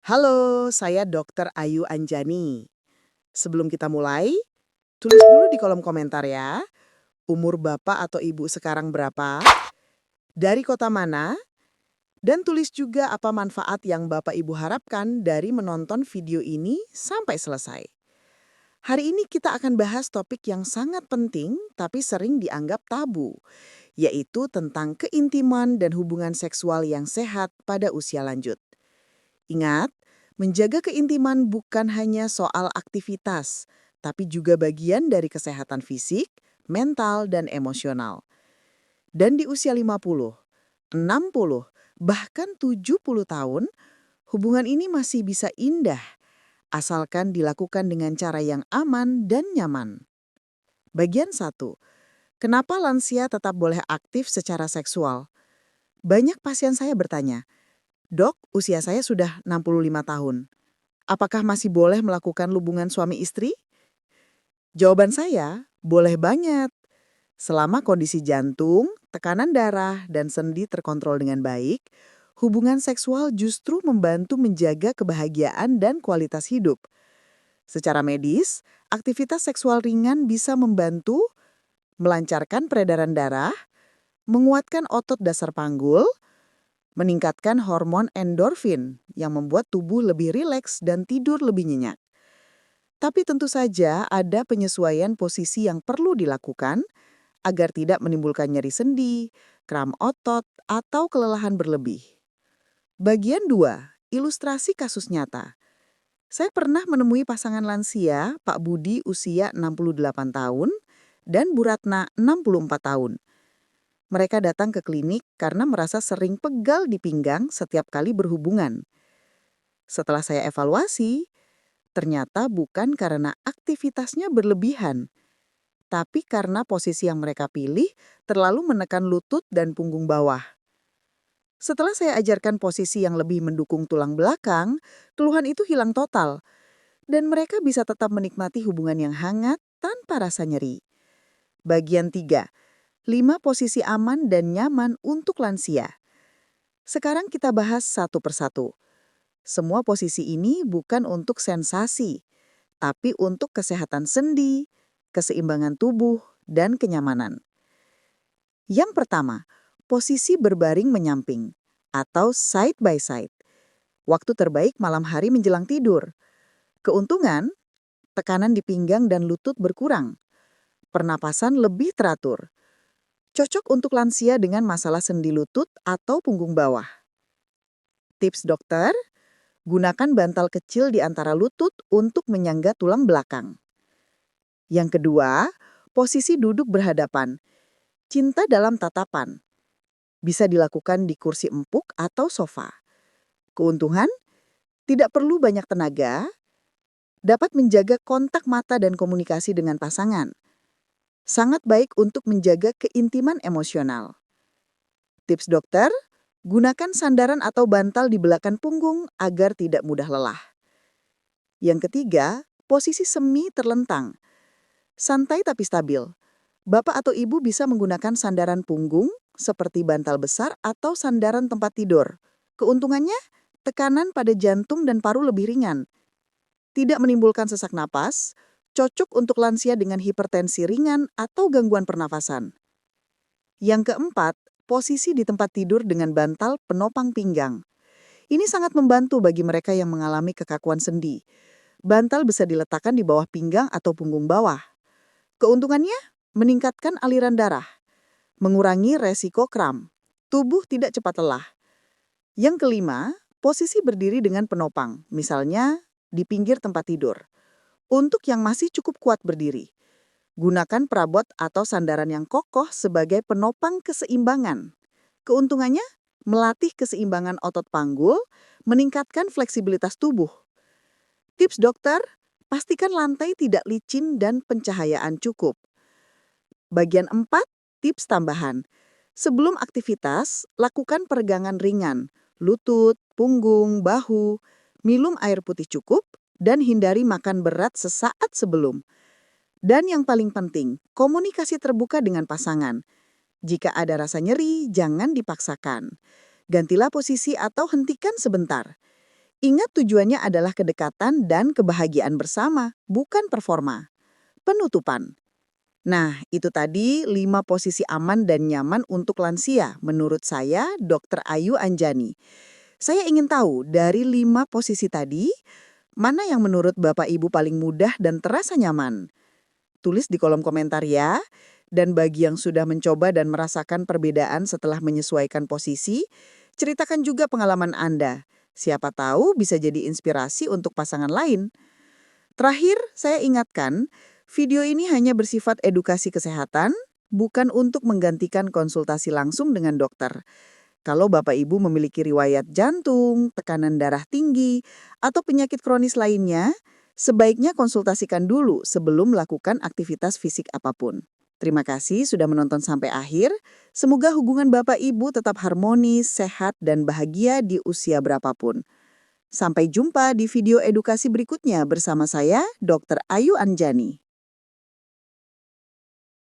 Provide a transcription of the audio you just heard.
Halo, saya Dr. Ayu Anjani. Sebelum kita mulai, tulis dulu di kolom komentar ya. Umur Bapak atau Ibu sekarang berapa? Dari kota mana? Dan tulis juga apa manfaat yang Bapak Ibu harapkan dari menonton video ini sampai selesai. Hari ini kita akan bahas topik yang sangat penting tapi sering dianggap tabu, yaitu tentang keintiman dan hubungan seksual yang sehat pada usia lanjut. Ingat, menjaga keintiman bukan hanya soal aktivitas, tapi juga bagian dari kesehatan fisik, mental, dan emosional. Dan di usia 50, 60, bahkan 70 tahun, hubungan ini masih bisa indah, asalkan dilakukan dengan cara yang aman dan nyaman. Bagian 1. Kenapa lansia tetap boleh aktif secara seksual? Banyak pasien saya bertanya, "Dok, usia saya sudah 65 tahun. Apakah masih boleh melakukan hubungan suami istri?" Jawaban saya, boleh banget. Selama kondisi jantung, tekanan darah, dan sendi terkontrol dengan baik, hubungan seksual justru membantu menjaga kebahagiaan dan kualitas hidup. Secara medis, aktivitas seksual ringan bisa membantu melancarkan peredaran darah, menguatkan otot dasar panggul, meningkatkan hormon endorfin yang membuat tubuh lebih rileks dan tidur lebih nyenyak. Tapi tentu saja ada penyesuaian posisi yang perlu dilakukan agar tidak menimbulkan nyeri sendi, kram otot, atau kelelahan berlebih. Bagian 2, ilustrasi kasus nyata. Saya pernah menemui pasangan lansia, Pak Budi usia 68 tahun dan Bu Ratna 64 tahun. Mereka datang ke klinik karena merasa sering pegal di pinggang setiap kali berhubungan. Setelah saya evaluasi, ternyata bukan karena aktivitasnya berlebihan, tapi karena posisi yang mereka pilih terlalu menekan lutut dan punggung bawah. Setelah saya ajarkan posisi yang lebih mendukung tulang belakang, keluhan itu hilang total, dan mereka bisa tetap menikmati hubungan yang hangat tanpa rasa nyeri. Bagian 3, 5 posisi aman dan nyaman untuk lansia. Sekarang kita bahas satu persatu. Semua posisi ini bukan untuk sensasi, tapi untuk kesehatan sendi, keseimbangan tubuh, dan kenyamanan. Yang pertama, posisi berbaring menyamping atau side by side. Waktu terbaik malam hari menjelang tidur. Keuntungan, tekanan di pinggang dan lutut berkurang. Pernapasan lebih teratur. Cocok untuk lansia dengan masalah sendi lutut atau punggung bawah. Tips dokter, gunakan bantal kecil di antara lutut untuk menyangga tulang belakang. Yang kedua, posisi duduk berhadapan. Cinta dalam tatapan. Bisa dilakukan di kursi empuk atau sofa. Keuntungan, tidak perlu banyak tenaga, dapat menjaga kontak mata dan komunikasi dengan pasangan. Sangat baik untuk menjaga keintiman emosional. Tips dokter, gunakan sandaran atau bantal di belakang punggung agar tidak mudah lelah. Yang ketiga, posisi semi terlentang. Santai tapi stabil. Bapak atau ibu bisa menggunakan sandaran punggung seperti bantal besar atau sandaran tempat tidur. Keuntungannya, tekanan pada jantung dan paru lebih ringan. Tidak menimbulkan sesak napas, cocok untuk lansia dengan hipertensi ringan atau gangguan pernafasan. Yang keempat, posisi di tempat tidur dengan bantal penopang pinggang. Ini sangat membantu bagi mereka yang mengalami kekakuan sendi. Bantal bisa diletakkan di bawah pinggang atau punggung bawah. Keuntungannya, meningkatkan aliran darah, mengurangi resiko kram. Tubuh tidak cepat lelah. Yang kelima, posisi berdiri dengan penopang, misalnya di pinggir tempat tidur. Untuk yang masih cukup kuat berdiri, gunakan perabot atau sandaran yang kokoh sebagai penopang keseimbangan. Keuntungannya, melatih keseimbangan otot panggul, meningkatkan fleksibilitas tubuh. Tips dokter, pastikan lantai tidak licin dan pencahayaan cukup. Bagian 4, tips tambahan. Sebelum aktivitas, lakukan peregangan ringan, lutut, punggung, bahu, minum air putih cukup, dan hindari makan berat sesaat sebelum. Dan yang paling penting, komunikasi terbuka dengan pasangan. Jika ada rasa nyeri, jangan dipaksakan. Gantilah posisi atau hentikan sebentar. Ingat tujuannya adalah kedekatan dan kebahagiaan bersama, bukan performa. Penutupan. Nah, itu tadi 5 posisi aman dan nyaman untuk lansia menurut saya, Dr. Ayu Anjani. Saya ingin tahu dari 5 posisi tadi, mana yang menurut Bapak Ibu paling mudah dan terasa nyaman? Tulis di kolom komentar ya. Dan bagi yang sudah mencoba dan merasakan perbedaan setelah menyesuaikan posisi, ceritakan juga pengalaman Anda. Siapa tahu bisa jadi inspirasi untuk pasangan lain. Terakhir, saya ingatkan, video ini hanya bersifat edukasi kesehatan, bukan untuk menggantikan konsultasi langsung dengan dokter. Kalau Bapak Ibu memiliki riwayat jantung, tekanan darah tinggi, atau penyakit kronis lainnya, sebaiknya konsultasikan dulu sebelum melakukan aktivitas fisik apapun. Terima kasih sudah menonton sampai akhir. Semoga hubungan Bapak Ibu tetap harmonis, sehat, dan bahagia di usia berapapun. Sampai jumpa di video edukasi berikutnya bersama saya, Dr. Ayu Anjani.